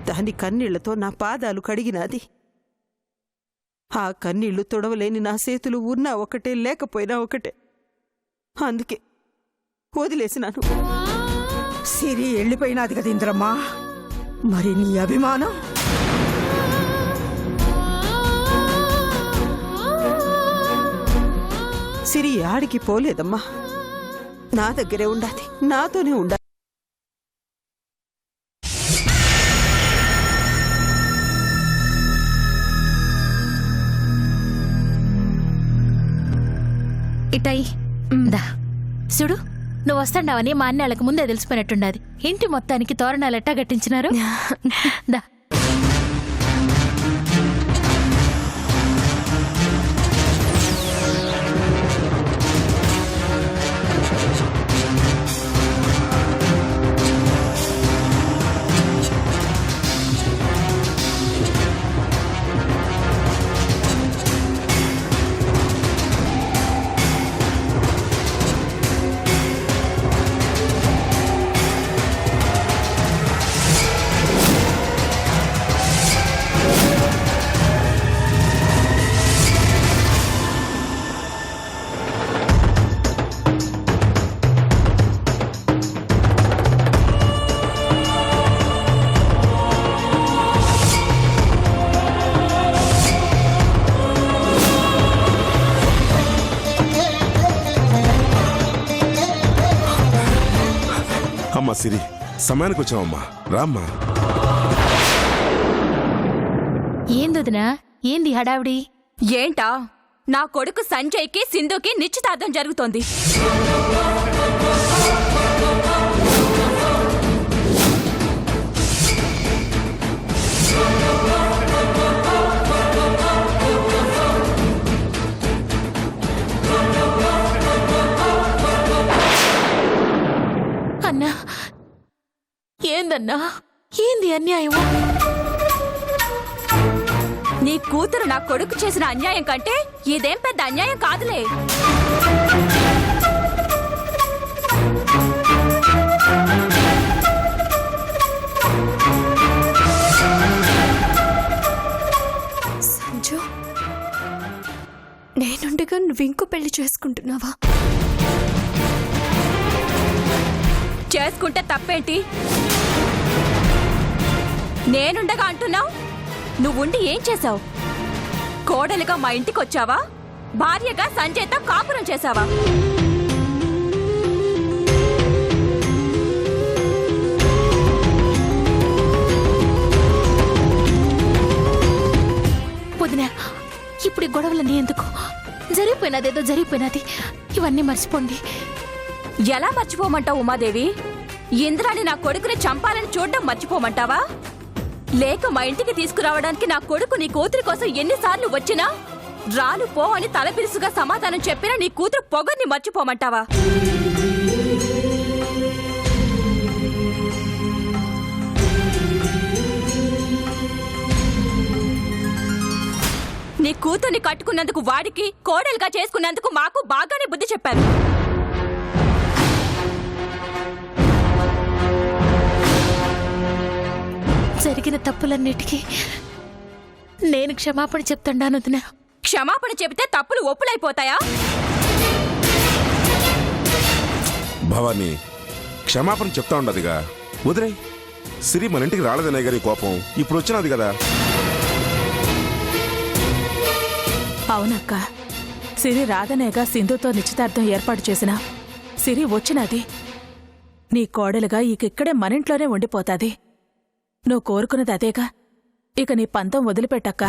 దాని కన్నీళ్లతో నా పాదాలు కడిగినాది. ఆ కన్నీళ్లు తొడవలేని నా చేతులు ఉన్నా ఒకటే, లేకపోయినా ఒకటే. అందుకే వదిలేసినాను. సిరి వెళ్ళిపోయినాది కదా ఇంద్రమ్మా, మరి నీ అభిమానం? సిరి ఆడికి పోలేదమ్మా, నా దగ్గరే ఉండాలి, నాతోనే ఉండాలి. ఇటై దా చూడు, నువ్వు వస్తాండావని మా అన్నయ్యలకు ముందే తెలిసిపోయినట్టుండది. ఇంటి మొత్తానికి తోరణాలు ఎట్టా కట్టించినారు. దా అమ్మా సిరి, సమయానికి వచ్చావమ్మా, రామ్మా. ఏందొదినా, ఏంది హడావిడి? ఏంటా, నా కొడుకు సంజయ్కి సింధుకి నిశ్చితార్థం జరుగుతోంది. అన్నా, ఏందన్నా, ఏంది అన్యాయం? నీ కూతురు నా కొడుకు చేసిన అన్యాయం కంటే ఇదేం పెద్ద అన్యాయం కాదులే. సంజు, నేనుండగా నువ్వు ఇంకో పెళ్లి చేసుకుంటున్నావా? చేసుకుంటే తప్పేంటి? నేనుండగా అంటున్నావు? నువ్వుండి ఏం చేశావు? కోడలిగా మా ఇంటికి వచ్చావా? భార్యగా సంజయ్తో కాపురం చేశావా? వదినా, ఇప్పుడు ఈ గొడవలన్నీ ఎందుకు? జరిగిపోయినదేదో జరిగిపోయినది, ఇవన్నీ మర్చిపోండి. ఎలా మర్చిపోమంటావు ఉమాదేవి? ఇంద్రాని నా కొడుకుని చంపాలని చూడడం మర్చిపోమంటావా? లేక మా ఇంటికి తీసుకురావడానికి నా కొడుకు నీ కూతురి కోసం ఎన్నిసార్లు వచ్చినా రాను పో అని తలపిరుసుగా సమాధానం చెప్పినా నీ కూతురు పొగర్ని మర్చిపోమంటావా? నీ కూతుర్ని కట్టుకున్నందుకు వాడికి, కోడలుగా చేసుకున్నందుకు మాకు బాగానే బుద్ధి చెప్పారు. జరిగిన తప్పులన్నిటికీ నేను క్షమాపణ చెప్తాను వదినా. క్షమాపణ చెబితే తప్పులు ఒప్పులైపోతాయా? భవానీ, క్షమాపణ చెప్తా ఉండదుగా, వదిలే. సిరి మన ఇంటికి రాలేదనే గారి కోపం ఇప్పుడు వచ్చినది కదా. అవునక్క, సిరి రాదనేగా సింధుతో నిశ్చితార్థం ఏర్పాటు చేసిన. సిరి వచ్చినది నీ కోడలుగా ఇక్కడే మనింట్లోనే ఉండిపోతాది. నువ్వు కోరుకున్నది అదేగా. ఇక నీ పంతం వదిలిపెట్టక్క.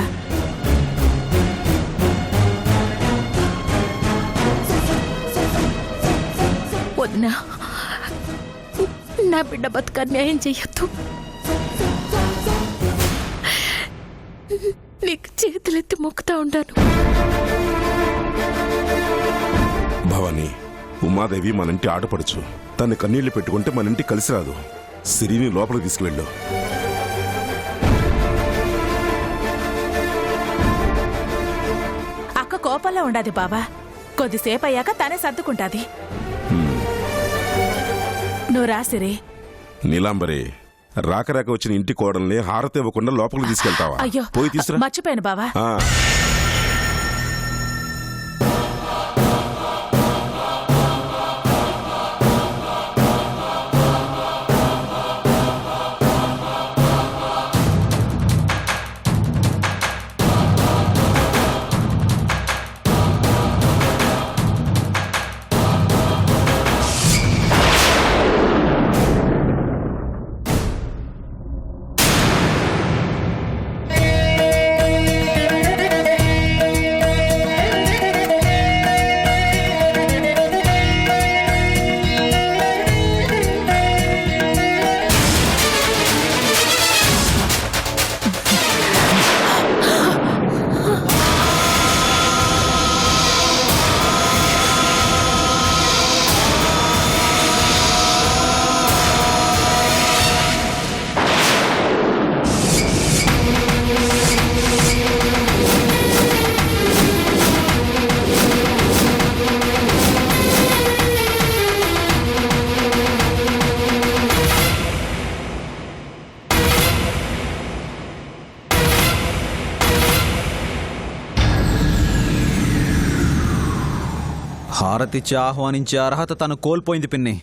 వదినా, నా బిడ్డ బతుకు అన్యాయం చెయ్యొద్దు. నీకు చేతులెత్తి మొక్కుతా ఉంటాను. భవానీ, ఉమాదేవి మన ఇంటి ఆడపడుచు. తన కన్నీళ్లు పెట్టుకుంటే మన ఇంటికి కలిసి రాదు. సిరిని లోపలికి తీసుకువెళ్ళు. అక్క కోపంలో ఉండాది బావా, కొద్దిసేపు అయ్యాక తనే సర్దుకుంటాది. నువ్వు రాసిరే. నీలాంబరి, రాక రాక వచ్చిన ఇంటి కోడల్ని హారతి ఇవ్వకుండా లోపలికి తీసుకెళ్తావా? అయ్యో పోయి తీసురా. మర్చిపోయాను బావా. ఆ. హారతిచ్చి ఆహ్వానించే అర్హత తను కోల్పోయింది పిన్ని.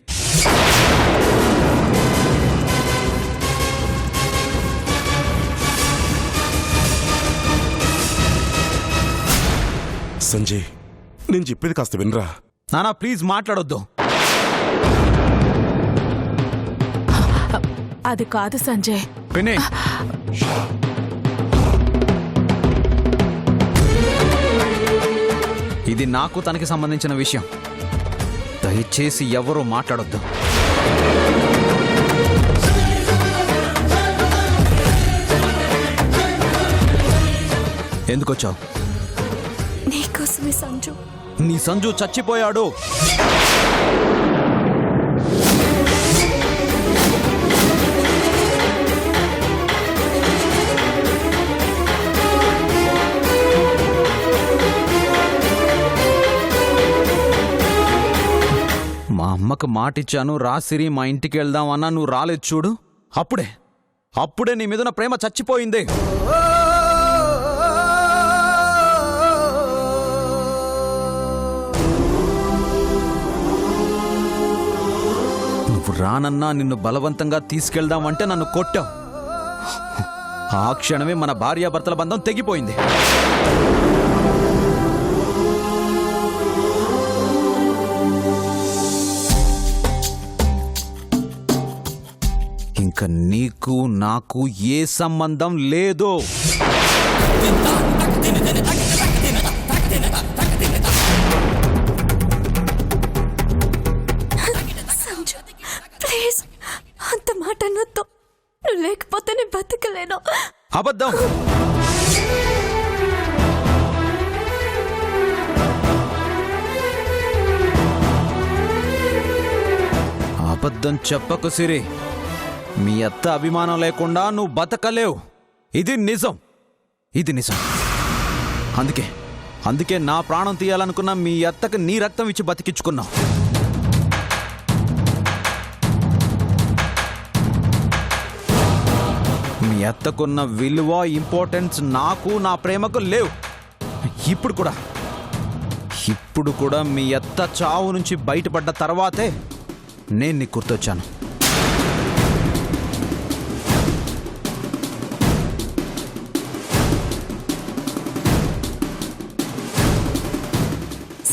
సంజయ్, నేను చెప్పేది కాస్త వినరా. నానా ప్లీజ్ మాట్లాడొద్దు. అది కాదు సంజయ్. పిన్ని, ఇది నాకు తనకి సంబంధించిన విషయం. దయచేసి ఎవరూ మాట్లాడొద్దు. ఎందుకొచ్చావు? నీకోసమే సంజు. నీ సంజు చచ్చిపోయాడు. మా అమ్మకు మాటిచ్చాను, రా సిరి మా ఇంటికి వెళ్దాం అన్నా, నువ్వు రాలేదు చూడు. అప్పుడే నీ మీదున్న ప్రేమ చచ్చిపోయింది. నువ్వు రానన్నా నిన్ను బలవంతంగా తీసుకెళ్దామంటే నన్ను కొట్టావు. ఆ క్షణమే మన భార్యాభర్తల బంధం తెగిపోయింది. ఇంకా నీకు నాకు ఏ సంబంధం లేదు. సంజు ప్లీజ్ అంత మాట అనొద్దు. నువ్వు లేకపోతే నేను బతకలేను. అబద్ధం. అబద్ధం చెప్పకు సిరి. మీ అత్త అభిమానం లేకుండా నువ్వు బతకలేవు. ఇది నిజం. అందుకే నా ప్రాణం తీయాలనుకున్న మీ అత్తకు నీ రక్తం ఇచ్చి బతికించుకున్నావు. మీ అత్తకున్న విలువ, ఇంపార్టెన్స్ నాకు, నా ప్రేమకు లేవు. ఇప్పుడు కూడా మీ అత్త చావు నుంచి బయటపడ్డ తర్వాతే నేను నీకు గుర్తొచ్చాను.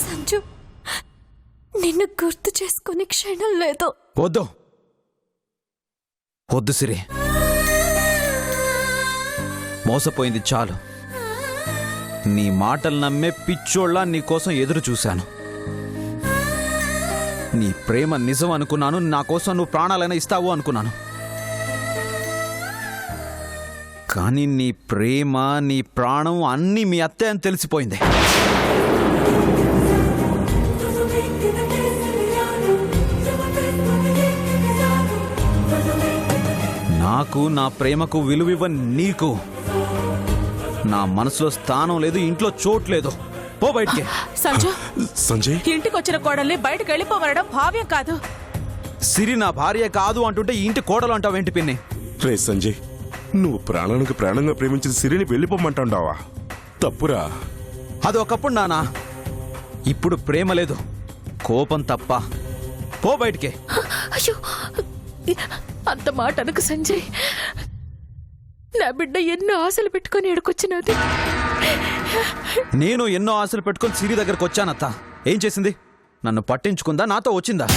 సంజు నిన్ను గుర్తు చేసుకునే క్షణం లేదు. వద్దు సిరి, మోసపోయింది చాలు. నీ మాటలు నమ్మే పిచ్చోళ్ళ నీకోసం ఎదురు చూశాను. నీ ప్రేమ నిజం అనుకున్నాను. నా కోసం నువ్వు ప్రాణాలైనా ఇస్తావు అనుకున్నాను. కానీ నీ ప్రేమ, నీ ప్రాణం అన్నీ మీ అత్తే అని తెలిసిపోయింది. నాకు, నా ప్రేమకు విలువివ్వని నీకు నా మనసులో స్థానం లేదు, ఇంట్లో చోటు లేదు. పో బయటికి. సంజయ్, ఇంటికి వచ్చిన కోడల్ని బయటకు వెళ్ళిపోవడం భావ్యం కాదు. సిరి నా భార్య కాదు అంటుంటే ఇంటి కోడలు అంటావేంటి పిన్ని? రే సంజయ్, నువ్వు ప్రాణానికి ప్రాణంగా ప్రేమించిన సిరిని వెళ్ళిపోమంటావా? తప్పురా. అది ఒకప్పుడు నానా, ఇప్పుడు ప్రేమ లేదు, కోపం తప్ప. పో బయటికి. అయ్యో, అంత మాట అనకు సంజయ్. నా బిడ్డ ఎన్నో ఆశలు పెట్టుకొని ఎడుకొచ్చినది. నేను ఎన్నో ఆశలు పెట్టుకొని సిరి దగ్గరకు వచ్చానత్త. ఏం చేసింది? నన్ను పట్టించుకుందా? నాతో వచ్చిందా?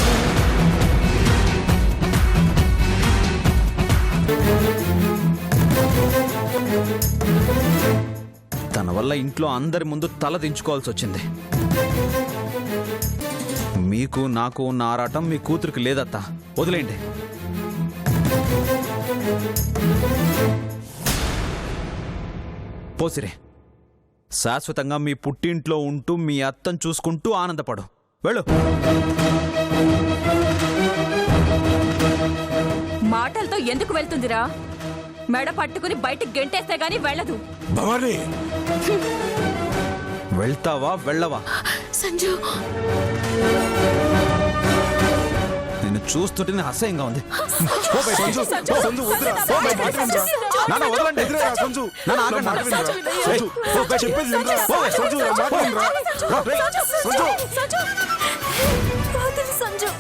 తన వల్ల ఇంట్లో అందరి ముందు తల దించుకోవాల్సి వచ్చింది. మీకు నాకు ఉన్న ఆరాటం మీ కూతురికి లేదత్తా. వదిలేయండి. పోసిరే, శాశ్వతంగా మీ పుట్టింట్లో ఉంటూ మీ అత్తను చూసుకుంటూ ఆనందపడు. వెళ్ళు. మాటలతో ఎందుకు వెళ్తుందిరా? మెడ పట్టుకుని బయటికి గెంటేస్తే గానీ వెళ్ళదు. భవానీ, వెళ్తావా వెళ్ళవా? సంజు, నిన్ను చూస్తుంటే అసహ్యంగా ఉంది. పో బయటికి. సంజు, సంజు, వద్దురా. పో బయటికి రా. నాన్న, వదలండి. ఎదురేరా, సంజు. నాన్న, ఆగండి. నా మాట వినరా. సంజు, పో బయటికి. చెప్పేది వినరా. పో, సంజు, నా మాట వినరా. సంజు. వదిలు సంజు.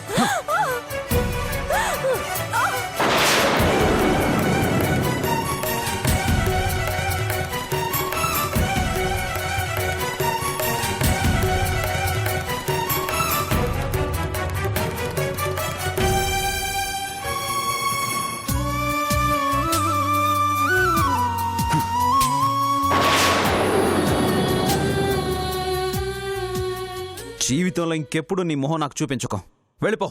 జీవితంలో ఇంకెప్పుడు నీ మొహం నాకు చూపించుకో. వెళ్ళిపో.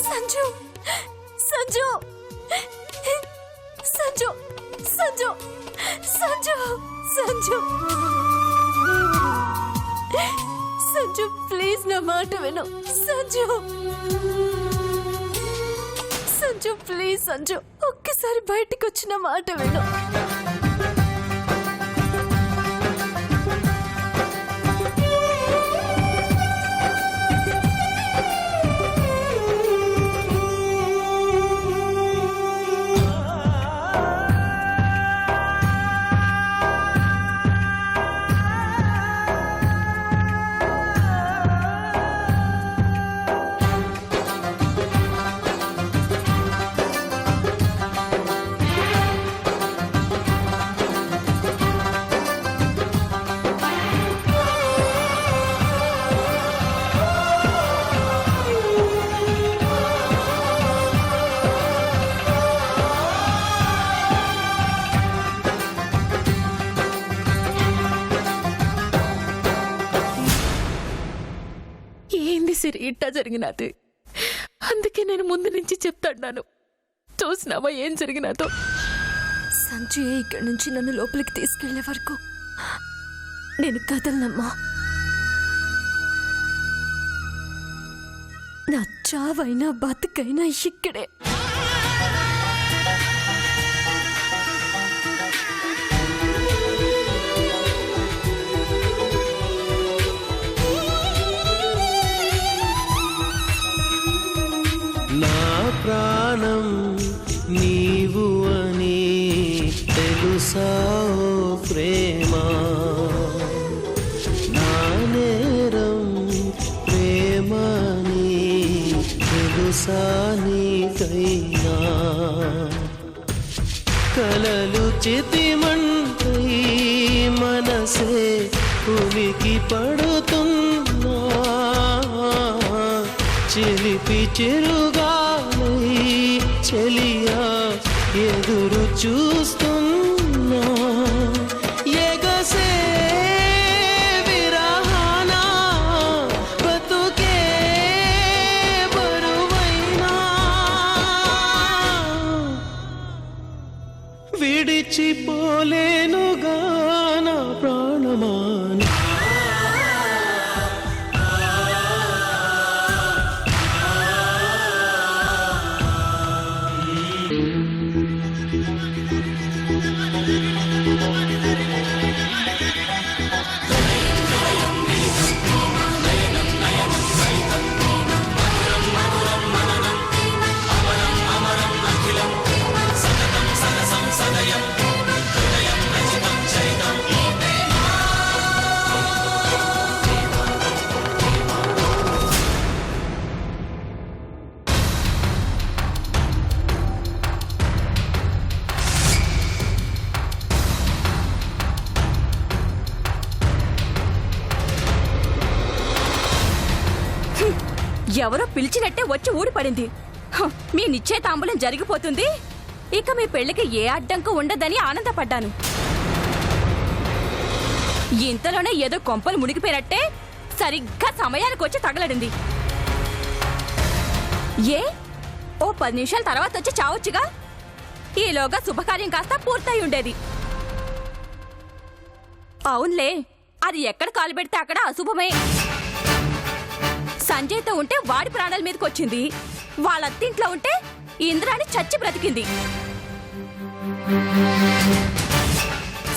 సంజు, సంజు, సంజు, సంజు, సంజు, సంజు, సంజు, ప్లీజ్ నా మాట విను. సంజు, సంజు, ప్లీజ్ సంజు, ఒక్కసారి బయటికి వచ్చిన మాట విను. ఏంది సిరి ఇట్టా జరిగినది? అందుకే నేను ముందు నుంచి చెప్తాను. చూసినావా ఏం జరిగినాదో? సంజు ఇక్కడి నుంచి నన్ను లోపలికి తీసుకెళ్లే వరకు నేను కదలనమ్మా. నా చావైనా బతుకైనా ఇక్కడే. నా ప్రాణం నీవు అని తెలుసా ఓ ప్రేమ, నా నేరం ప్రేమని తెలుసా నీకైనా, కలలు చితిమంటై మనసే ఉనికి పడుతున్నా, చిలిపి చిరుగాలై చెలియా ఎదురు చూస్తున్నా, ఎగసే విరహానా బతుకే బరువైనా, విడిచిపోలేనుగా నా ప్రాణమాని. ఎవరో పిలిచినట్టే వచ్చి ఊడిపడింది. మీ నిశ్చయితాంబూలం జరిగిపోతుంది, ఇక మీ పెళ్లికి ఏ అడ్డంకు ఉండదని ఆనందపడ్డాను. ఇంతలోనే ఏదో కొంపలు మునిగిపోయినట్టే సరిగ్గా సమయానికి వచ్చి తగలడింది. ఓ 10 నిమిషాల తర్వాత వచ్చి చావచ్చుగా. ఈలోగా శుభకార్యం కాస్త పూర్తయి ఉండేది. అవునులే, అది ఎక్కడ కాలు పెడితే అక్కడ అశుభమే. సంజయ్తో ఉంటే వాడి ప్రాణాల మీదకి వచ్చింది, వాళ్ళ అత్తింట్లో ఉంటే ఇంద్రాణి చచ్చి బ్రతికింది.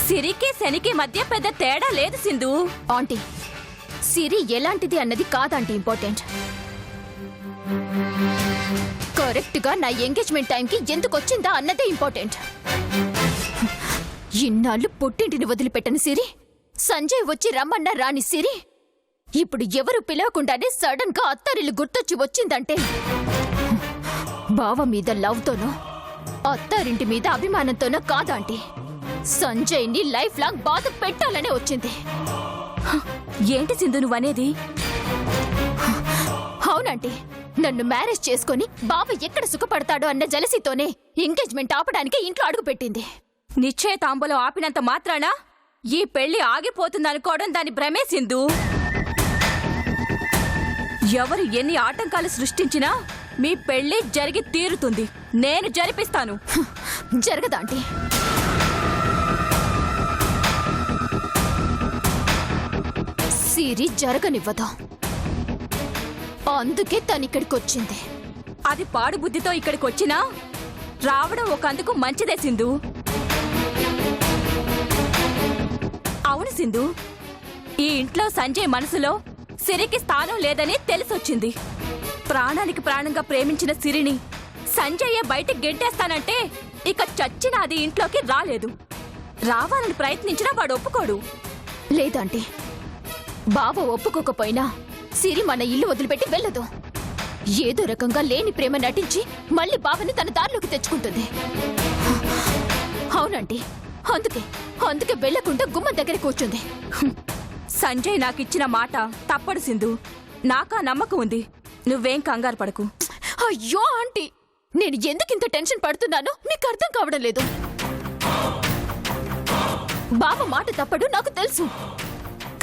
సిరికి శనికి మధ్య పెద్ద తేడా లేదు సింధు. ఆంటీ, సిరి ఎలాంటిది అన్నది కాదంటే ఇంపార్టెంట్. కరెక్ట్ గా నా ఎంగేజ్మెంట్ టైంకి ఎందుకు వచ్చిందా అన్నదే ఇంపార్టెంట్. ఇన్నాళ్ళు పుట్టింటిని వదిలిపెట్టని సిరి, సంజయ్ వచ్చి రమ్మన్నా రాని సిరి, ఇప్పుడు ఎవరు పిలవకుండానే సడన్ గా అత్తారిల్లు గుర్తొచ్చి వచ్చిందంటే బావ మీద లవ్తోనో అత్తారింటి మీద అభిమానంతోనో కాదంటీ, సంజయ్ ని లైఫ్ లాంగ్ బాధ పెట్టాలనే వచ్చింది. ఏంటి సింధు నువ్వనేది? అవునంటీ, నన్ను మ్యారేజ్ చేసుకుని బావ ఎక్కడ సుఖపడతాడో అన్న జలసితోనే ఎంగేజ్మెంట్ ఆపడానికి ఇంట్లో అడుగుపెట్టింది. నిశ్చయితాంబూలం ఆపినంత మాత్రాన ఈ పెళ్లి ఆగిపోతుందనుకోవడం దాని భ్రమే సింధు. ఎవరు ఎన్ని ఆటంకాలు సృష్టించినా మీ పెళ్లి జరిగి తీరుతుంది. నేను జరిపిస్తాను. జరగదాంటీ. సిరి జరగనివ్వదు, అందుకే తనిక్కడికొచ్చింది. అది పాడు బుద్ధితో ఇక్కడికొచ్చినా రావడం ఒకందుకు మంచిదే సింధు. అవును సింధు, ఈ ఇంట్లో సంజయ్ మనసులో సిరికి స్థానం లేదని తెలిసొచ్చింది. ప్రాణానికి ప్రాణంగా ప్రేమించిన సిరిని సంజయ్య బయటికి గెంటేస్తానంటే ఇక చచ్చిన అది ఇంట్లోకి రాలేదు. రావాలని ప్రయత్నించినా వాడు ఒప్పుకోడు. లేదంటే బావ ఒప్పుకోకపోయినా సిరి మన ఇల్లు వదిలిపెట్టి వెళ్ళదు. ఏదో రకంగా లేని ప్రేమ నటించి మళ్ళీ బావని తన దారిలోకి తెచ్చుకుంటుంది. అవునండి, అందుకే వెళ్లకుండా గుమ్మం దగ్గర కూర్చుంది. సంజయ్ నాకిచ్చిన మాట తప్పడు సింధు. నాకా నమ్మకం ఉంది. నువ్వేం కంగారు పడకు. అయ్యో ఆంటీ, నేను ఎందుకింత టెన్షన్ పడుతున్నానో మీకు అర్థం కావడం లేదు. బావ మాట తప్పడు నాకు తెలుసు,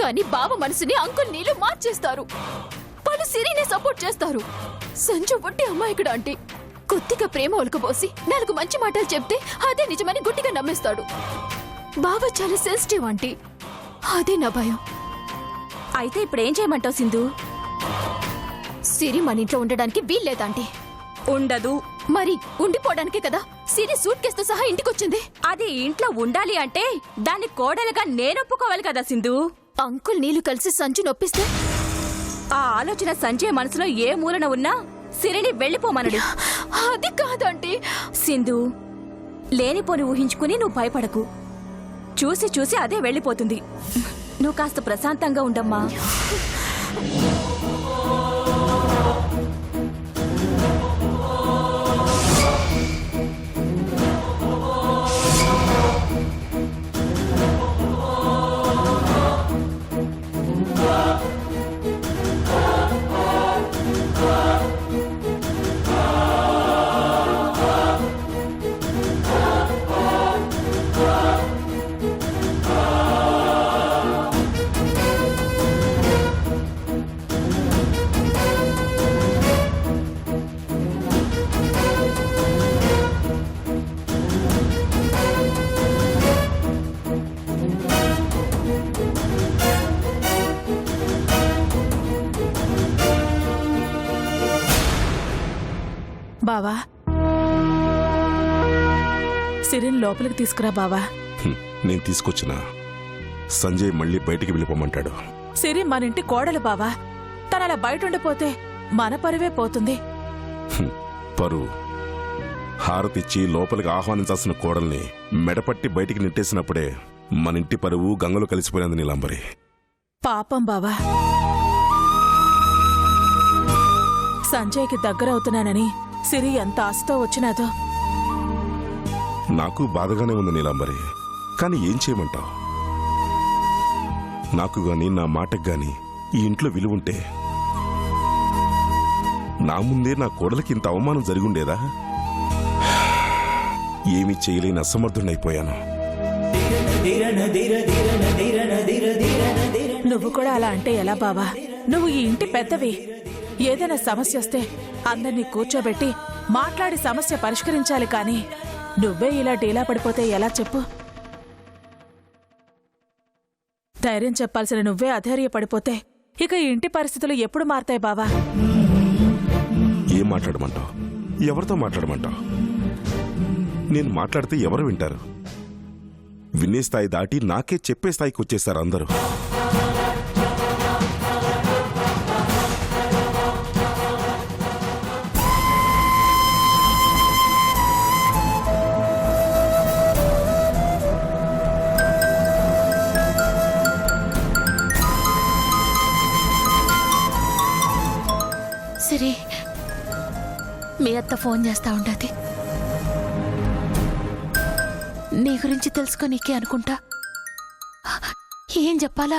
కానీ బావ మనసుని అంకుల్ నీళ్ళు మార్చేస్తారు. వాళ్ళు సిరినే సపోర్ట్ చేస్తారు. సంజు వట్టి అమ్మాయికుడు ఆంటీ. కొద్దిగా ప్రేమ ఒలకబోసి 4 మంచి మాటలు చెప్తే అదే నిజమని గుడ్డిగా నమ్మేస్తాడు. బావ చాలా సెన్సిటివ్ ఆంటీ, అదే నా భయం. అయితే ఇప్పుడేం చేయమంటావు సింధు? సిరి మన ఇంట్లో ఉండడానికి వీల్లేదంటే ఉండదు. మరి ఉండిపోవడానికే కదా సిరి సూట్ కేసుతో సహా ఇంటికొచ్చింది. అది ఇంట్లో ఉండాలి అంటే దాన్ని కోడలుగా నేనొప్పుకోవాలి కదా సింధు. అంకుల్ నీళ్లు కలిసి సంజు నొప్పిస్తే ఆ ఆలోచన సంజయ్ మనసులో ఏ మూలన ఉన్నా సిరిని వెళ్ళిపోమనడు. అది కాదంటే సింధు, లేనిపోని ఊహించుకుని నువ్వు భయపడకు. చూసి చూసి అదే వెళ్ళిపోతుంది. నువ్వు కాస్త ప్రశాంతంగా ఉండమ్మా. బావా, సిరిని లోపలికి తీసుకురా బావా. నేను తీసుకొచ్చిన సంజయ్ మళ్ళీ బయటికి వెళ్ళిపోమంటాడు. సిరి మన ఇంటి కోడలు బావా. తను అలా బయట ఉండిపోతే మన పరువే పోతుంది. పరువు హారతిచ్చి లోపలికి ఆహ్వానించాల్సిన కోడల్ని మెడపట్టి బయటికి నెట్టేసినప్పుడే మన ఇంటి పరువు గంగలో కలిసిపోయింది నీలాంబరి. పాపం బావా, సంజయ్కి దగ్గరవుతున్నానని సిరి ఎంత ఆశతో వచ్చినాదో. నాకు బాధగానే ఉంది నీలాంబరి, కానీ ఏం చేయమంటావు? నాకు గాని నా మాటకు గాని ఈ ఇంట్లో విలువుంటే నా ముందే నా కోడలికి ఇంత అవమానం జరిగుండేదా? ఏమీ చేయలేని అసమర్థుడైపోయాను. నువ్వు కూడా అలా అంటే ఎలా బావా? నువ్వు ఈ ఇంటి పెద్దవి. ఏదైనా సమస్య వస్తే అందరినీ కూర్చోబెట్టి మాట్లాడి సమస్య పరిష్కరించాలి కానీ నువ్వే ఇలా డీలా పడిపోతే ఎలా చెప్పు? ధైర్యం చెప్పాల్సిన నువ్వే అధైర్యపడిపోతే ఇక ఈ ఇంటి పరిస్థితులు ఎప్పుడు మారతాయి బావా? ఏం మాట్లాడమంటావు? ఎవరితో మాట్లాడమంటావు? నేను మాట్లాడితే ఎవరు వింటారు? వినే స్థాయి దాటి నాకే చెప్పే స్థాయికి వచ్చేసారు అందరూ. సిరి, మీ అత్త ఫోన్ చేస్తా ఉండది. నీ గురించి తెలుసుకోనీకే అనుకుంటా. ఏం చెప్పాలా?